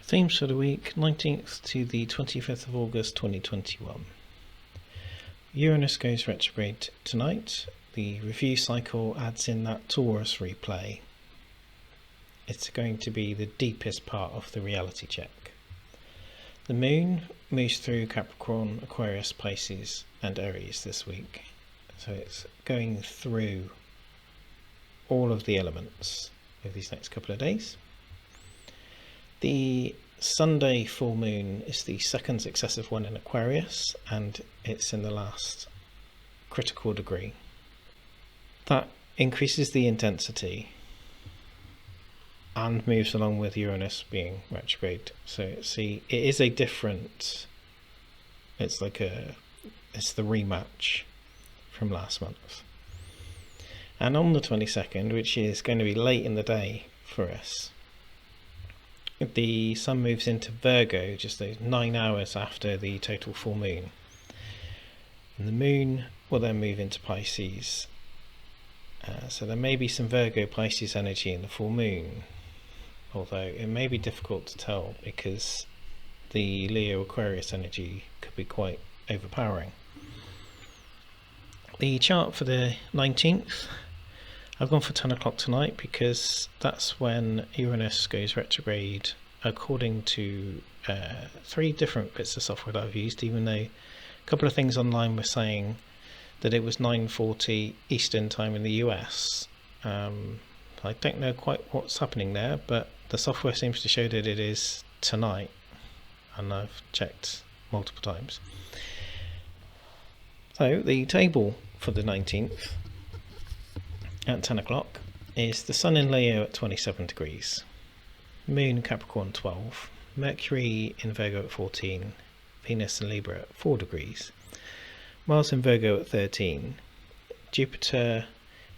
Themes for the week, 19th to the 25th of August 2021. Uranus goes retrograde tonight. The review cycle adds in that Taurus replay. It's going to be the deepest part of the reality check. The moon moves through Capricorn, Aquarius, Pisces and Aries this week. So it's going through all of the elements over these next couple of days. The Sunday full moon is the second successive one in Aquarius, and it's in the last critical degree. That increases the intensity and moves along with Uranus being retrograde. So see, it is a different, it's the rematch from last month. And on the 22nd, which is going to be late in the day for us, the sun moves into Virgo just those 9 hours after the total full moon. And the moon will then move into Pisces. So there may be some Virgo Pisces energy in the full moon, although it may be difficult to tell because the Leo-Aquarius energy could be quite overpowering. The chart for the 19th, I've gone for 10 o'clock tonight because that's when Uranus goes retrograde, according to 3 different bits of software that I've used, even though a couple of things online were saying that it was 9:40 Eastern time in the US. I don't know quite what's happening there, but the software seems to show that it is tonight, and I've checked multiple times. So the table for the 19th at 10 o'clock is the Sun in Leo at 27 degrees, Moon Capricorn 12, Mercury in Virgo at 14, Venus in Libra at 4 degrees, Mars in Virgo at 13, Jupiter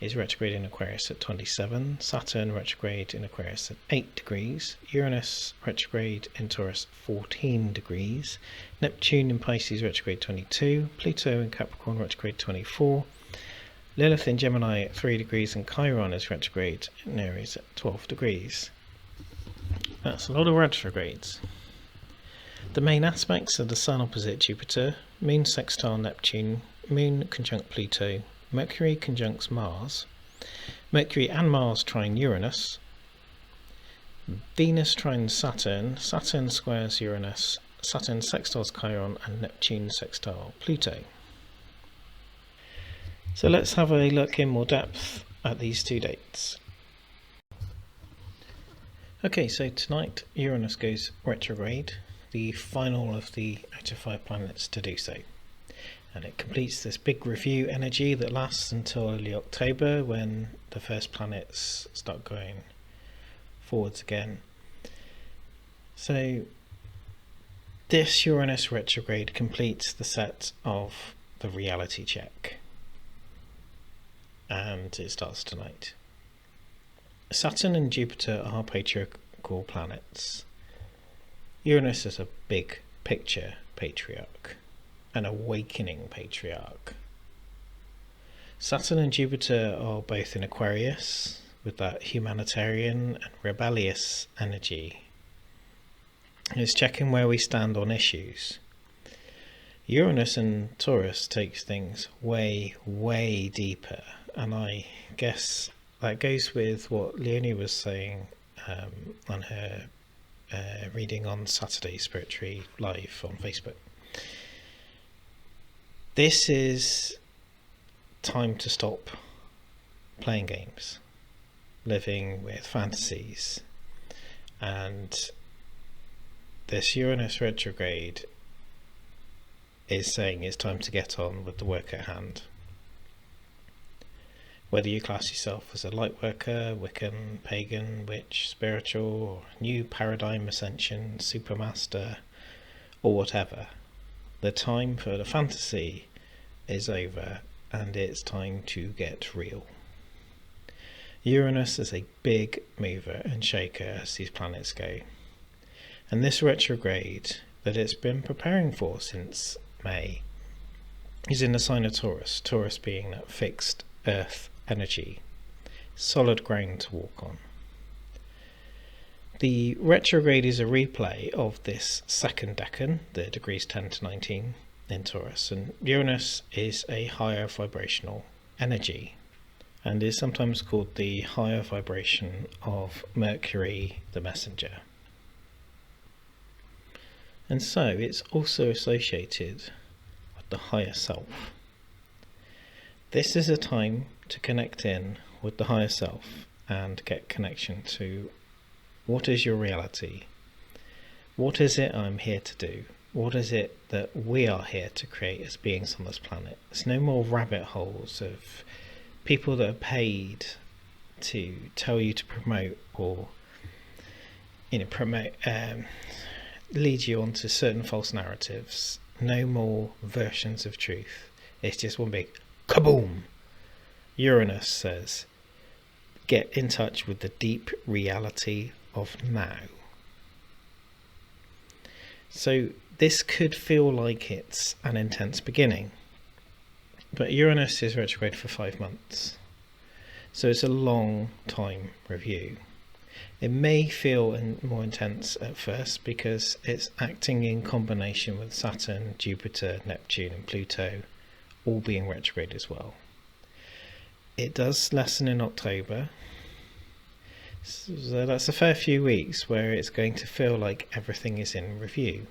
is retrograde in Aquarius at 27, Saturn retrograde in Aquarius at 8 degrees, Uranus retrograde in Taurus 14 degrees, Neptune in Pisces retrograde 22, Pluto in Capricorn retrograde 24, Lilith in Gemini at 3 degrees, and Chiron is retrograde in Aries at 12 degrees. That's a lot of retrogrades. The main aspects are the Sun opposite Jupiter, Moon sextile Neptune, Moon conjunct Pluto, Mercury conjuncts Mars, Mercury and Mars trine Uranus, Venus trines Saturn, Saturn squares Uranus, Saturn sextiles Chiron, and Neptune sextile Pluto. So let's have a look in more depth at these 2 dates. Okay, so tonight Uranus goes retrograde, the final of the active 5 planets to do so. And it completes this big review energy that lasts until early October, when the first planets start going forwards again. So this Uranus retrograde completes the set of the reality check, and it starts tonight. Saturn and Jupiter are patriarchal planets. Uranus is a big picture patriarch, an awakening patriarch. Saturn and Jupiter are both in Aquarius, with that humanitarian and rebellious energy. It's checking where we stand on issues. Uranus and Taurus takes things way, way deeper, and I guess that goes with what Leonie was saying on her reading on Saturday Spiritually Live on Facebook. This is time to stop playing games, living with fantasies, and this Uranus retrograde is saying it's time to get on with the work at hand. Whether you class yourself as a light worker, Wiccan, pagan, witch, spiritual, or new paradigm ascension, supermaster, or whatever, the time for the fantasy is over, and it's time to get real. Uranus is a big mover and shaker as these planets go, and this retrograde that it's been preparing for since May is in the sign of Taurus, Taurus being that fixed earth energy, solid ground to walk on. The retrograde is a replay of this second decan, the degrees 10 to 19 in Taurus, and Uranus is a higher vibrational energy and is sometimes called the higher vibration of Mercury, the messenger. And so it's also associated with the higher self. This is a time to connect in with the higher self and get connection to what is your reality? What is it I'm here to do? What is it that we are here to create as beings on this planet? There's no more rabbit holes of people that are paid to tell you to promote or lead you onto certain false narratives. No more versions of truth. It's just one big kaboom. Uranus says, get in touch with the deep reality of now. So this could feel like it's an intense beginning, but Uranus is retrograde for 5 months, so it's a long time review. It may feel more intense at first because it's acting in combination with Saturn, Jupiter, Neptune and Pluto all being retrograde as well. It does lessen in October, so that's a fair few weeks where it's going to feel like everything is in review.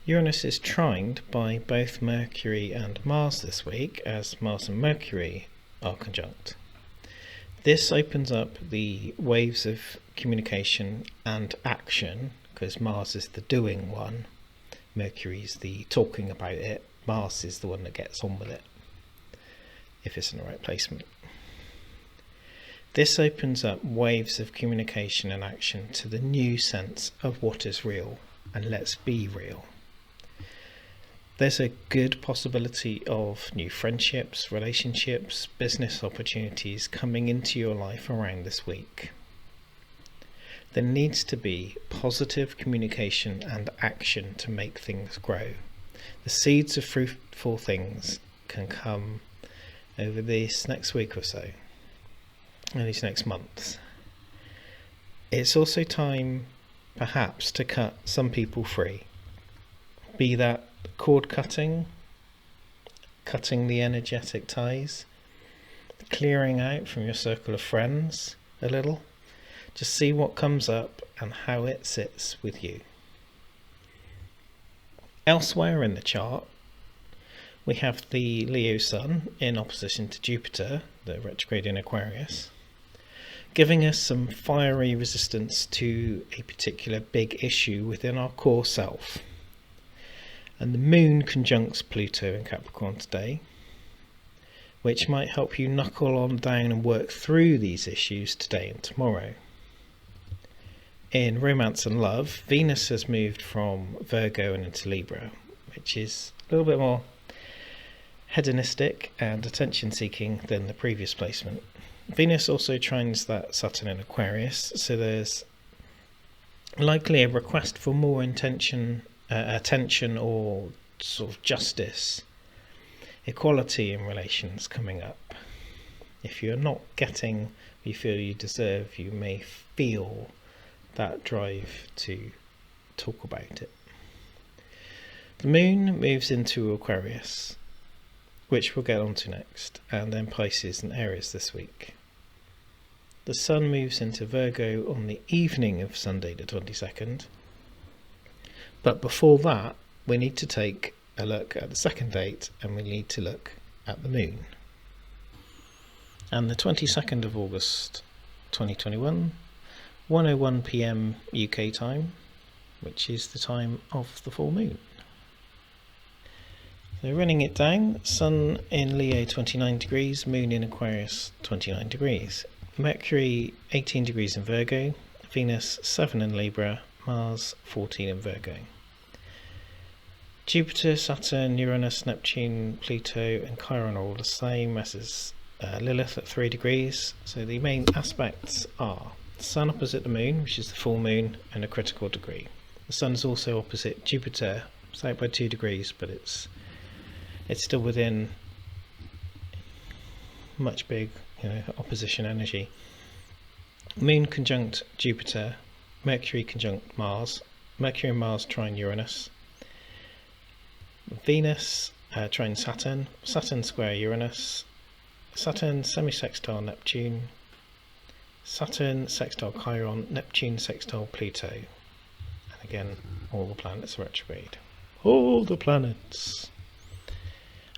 Uranus is trined by both Mercury and Mars this week, as Mars and Mercury are conjunct. This opens up the waves of communication and action, because Mars is the doing one, Mercury's the talking about it, Mars is the one that gets on with it, if it's in the right placement. This opens up waves of communication and action to the new sense of what is real, and let's be real. There's a good possibility of new friendships, relationships, business opportunities coming into your life around this week. There needs to be positive communication and action to make things grow. The seeds of fruitful things can come over this next week or so, and these next months. It's also time perhaps to cut some people free, be that cord cutting, cutting the energetic ties, clearing out from your circle of friends a little. Just see what comes up and how it sits with you. Elsewhere in the chart, we have the Leo Sun in opposition to Jupiter, the retrograde in Aquarius, giving us some fiery resistance to a particular big issue within our core self. And the Moon conjuncts Pluto in Capricorn today, which might help you knuckle on down and work through these issues today and tomorrow. In romance and love, Venus has moved from Virgo and into Libra, which is a little bit more hedonistic and attention-seeking than the previous placement. Venus also trines that Saturn in Aquarius, so there's likely a request for more attention or sort of justice, equality in relations coming up. If you're not getting what you feel you deserve, you may feel that drive to talk about it. The Moon moves into Aquarius, which we'll get onto next, and then Pisces and Aries this week. The Sun moves into Virgo on the evening of Sunday the 22nd, but before that we need to take a look at the second date, and we need to look at the Moon. And the 22nd of August 2021, 1:01 PM UK time, which is the time of the full moon. So running it down, Sun in Leo 29 degrees, Moon in Aquarius 29 degrees, Mercury 18 degrees in Virgo, Venus 7 in Libra, Mars 14 in Virgo. Jupiter, Saturn, Uranus, Neptune, Pluto and Chiron are all the same as Lilith at 3 degrees. So the main aspects are the Sun opposite the Moon, which is the full moon, and a critical degree. The Sun is also opposite Jupiter, it's out by 2 degrees, but it's still within much big opposition energy. Moon conjunct Jupiter, Mercury conjunct Mars, Mercury and Mars trine Uranus, Venus trine Saturn, Saturn square Uranus, Saturn semi-sextile Neptune, Saturn sextile Chiron, Neptune sextile Pluto. And again, all the planets are retrograde. All the planets.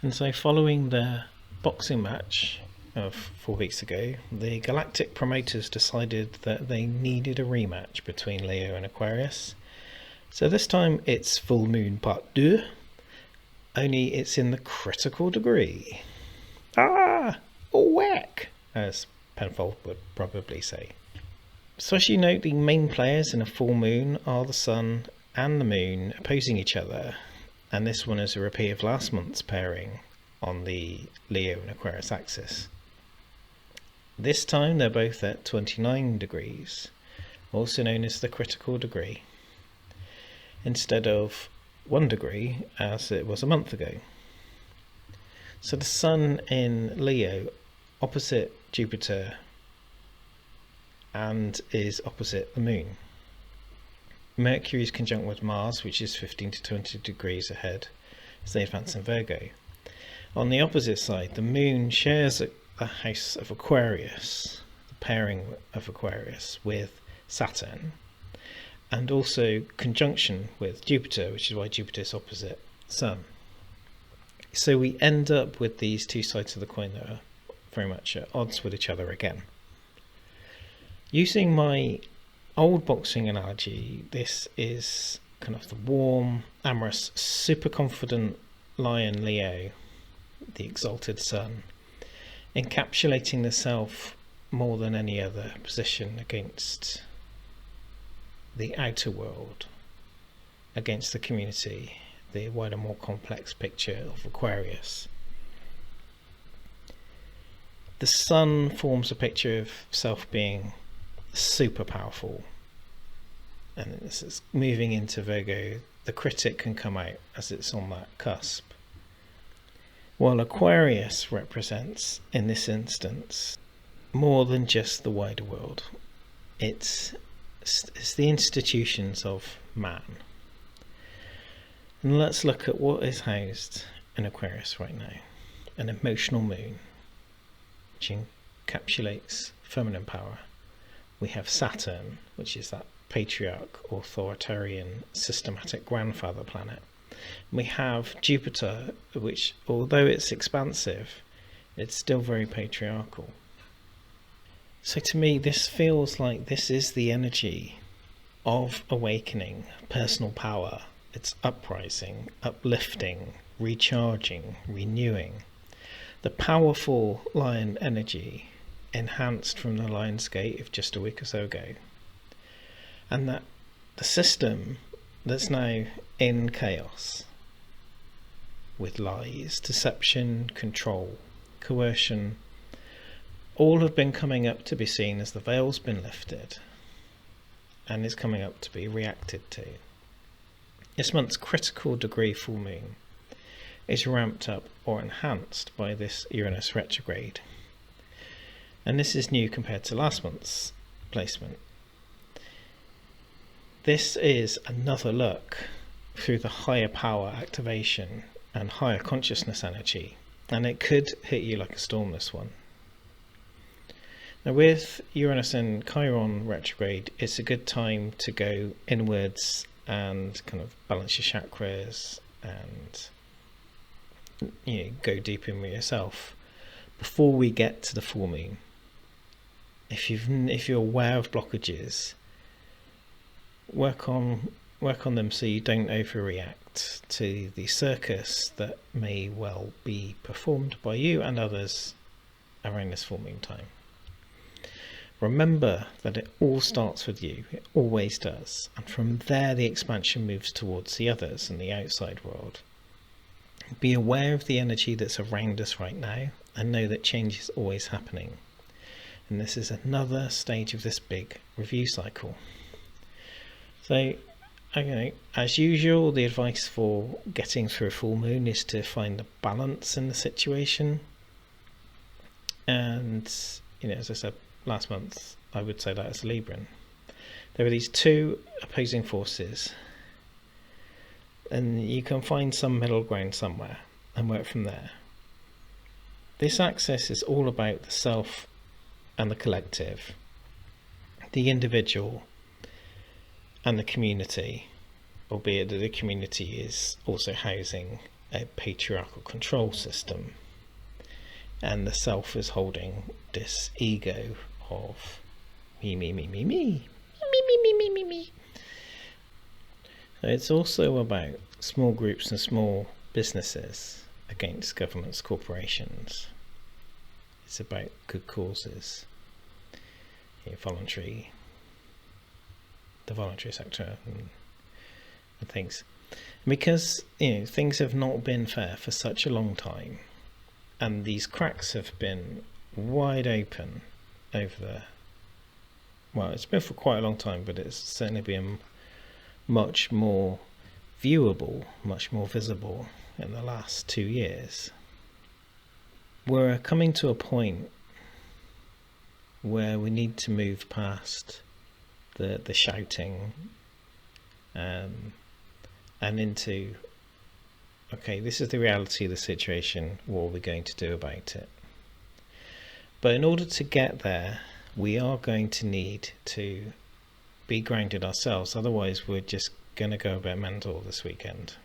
And so following the boxing match of 4 weeks ago, the galactic promoters decided that they needed a rematch between Leo and Aquarius. So this time it's full moon part 2, only it's in the critical degree. Whack, as Penfold would probably say. So as you note, the main players in a full moon are the Sun and the Moon opposing each other, and this one is a repeat of last month's pairing on the Leo and Aquarius axis. This time they're both at 29 degrees, also known as the critical degree, instead of 1 degree as it was a month ago. So the Sun in Leo opposite Jupiter and is opposite the Moon. Mercury is conjunct with Mars, which is 15 to 20 degrees ahead as they advance in Virgo. On the opposite side, the Moon shares the house of Aquarius, the pairing of Aquarius with Saturn, and also conjunction with Jupiter, which is why Jupiter is opposite Sun. So we end up with these two sides of the coin that are very much at odds with each other again. Using my old boxing analogy, this is kind of the warm, amorous, super confident lion Leo, the exalted Sun, encapsulating the self more than any other position against the outer world, against the community, the wider, more complex picture of Aquarius. The Sun forms a picture of self being super powerful, and this is moving into Virgo. The critic can come out as it's on that cusp, while Aquarius represents, in this instance, more than just the wider world. It's the institutions of man. And let's look at what is housed in Aquarius right now. An emotional moon, which encapsulates feminine power. We have Saturn, which is that patriarch, authoritarian, systematic grandfather planet. We have Jupiter, which, although it's expansive, it's still very patriarchal. So to me, this feels like this is the energy of awakening, personal power. It's uprising, uplifting, recharging, renewing. The powerful lion energy enhanced from the Lion's Gate of just a week or so ago. And that the system that's now in chaos, with lies, deception, control, coercion, all have been coming up to be seen as the veil's been lifted and is coming up to be reacted to. This month's critical degree full moon is ramped up or enhanced by this Uranus retrograde. And this is new compared to last month's placement. This is another look through the higher power activation and higher consciousness energy, and it could hit you like a storm, this one. Now with Uranus and Chiron retrograde, it's a good time to go inwards and kind of balance your chakras and go deep in with yourself before we get to the full moon. If you're aware of blockages, work on them so you don't overreact to the circus that may well be performed by you and others around this full moon time. Remember that it all starts with you, it always does, and from there the expansion moves towards the others and the outside world. Be aware of the energy that's around us right now and know that change is always happening. And this is another stage of this big review cycle. So, as usual, the advice for getting through a full moon is to find a balance in the situation. And, as I said, last month, I would say that as a Libran. There are these two opposing forces, and you can find some middle ground somewhere and work from there. This axis is all about the self and the collective, the individual and the community, albeit that the community is also housing a patriarchal control system, and the self is holding this ego of me, me, me, me, me, me, me, me, me, me, me. So it's also about small groups and small businesses against governments, corporations. It's about good causes, the voluntary sector and things. Because things have not been fair for such a long time, and these cracks have been wide open over it's been for quite a long time, but it's certainly been much more viewable, much more visible in the last 2 years. We're coming to a point where we need to move past the shouting and into, okay, this is the reality of the situation, what are we going to do about it? But in order to get there, we are going to need to be grounded ourselves, otherwise we're just going to go a bit mental this weekend.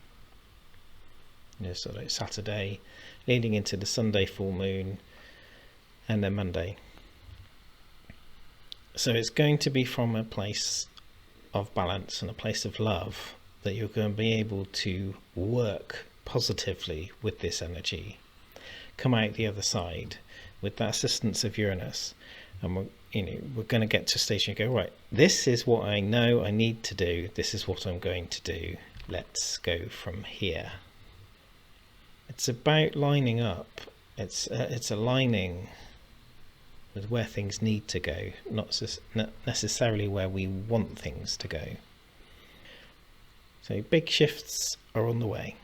So like Saturday, leading into the Sunday full moon, and then Monday. So it's going to be from a place of balance and a place of love that you're going to be able to work positively with this energy, come out the other side with that assistance of Uranus, and we're going to get to a stage and go, right, this is what I know I need to do, this is what I'm going to do, let's go from here. It's about lining up, it's aligning with where things need to go, not necessarily where we want things to go. So big shifts are on the way.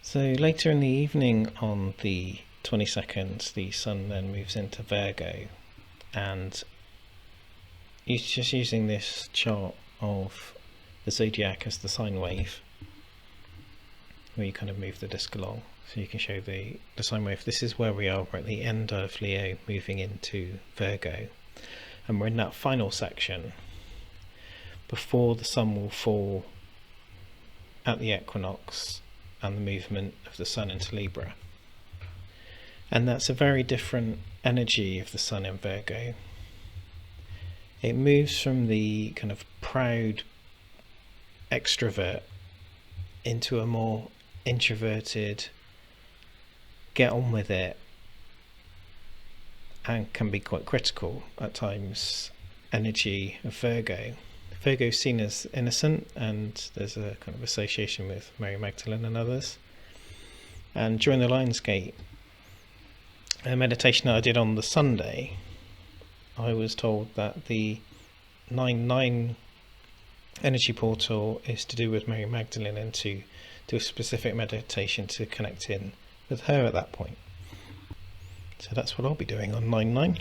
So later in the evening on the 22nd, the Sun then moves into Virgo, and it's just using this chart of the zodiac as the sine wave, where you kind of move the disc along, so you can show the sine wave. This is where we are. We're at the end of Leo, moving into Virgo, and we're in that final section before the Sun will fall at the equinox and the movement of the Sun into Libra. And that's a very different energy of the Sun in Virgo. It moves from the kind of proud extrovert into a more introverted, get on with it, and can be quite critical at times, energy of Virgo. Virgo is seen as innocent, and there's a kind of association with Mary Magdalene and others. And during the Lionsgate a meditation that I did on the Sunday, I was told that the 9-9 energy portal is to do with Mary Magdalene, and to do a specific meditation to connect in with her at that point. So that's what I'll be doing on 9-9.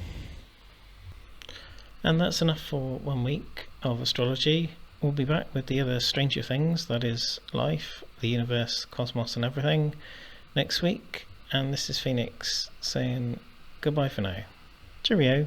And that's enough for 1 week of astrology. We'll be back with the other stranger things, that is life, the universe, cosmos and everything, next week. And this is Phoenix saying goodbye for now. Cheerio.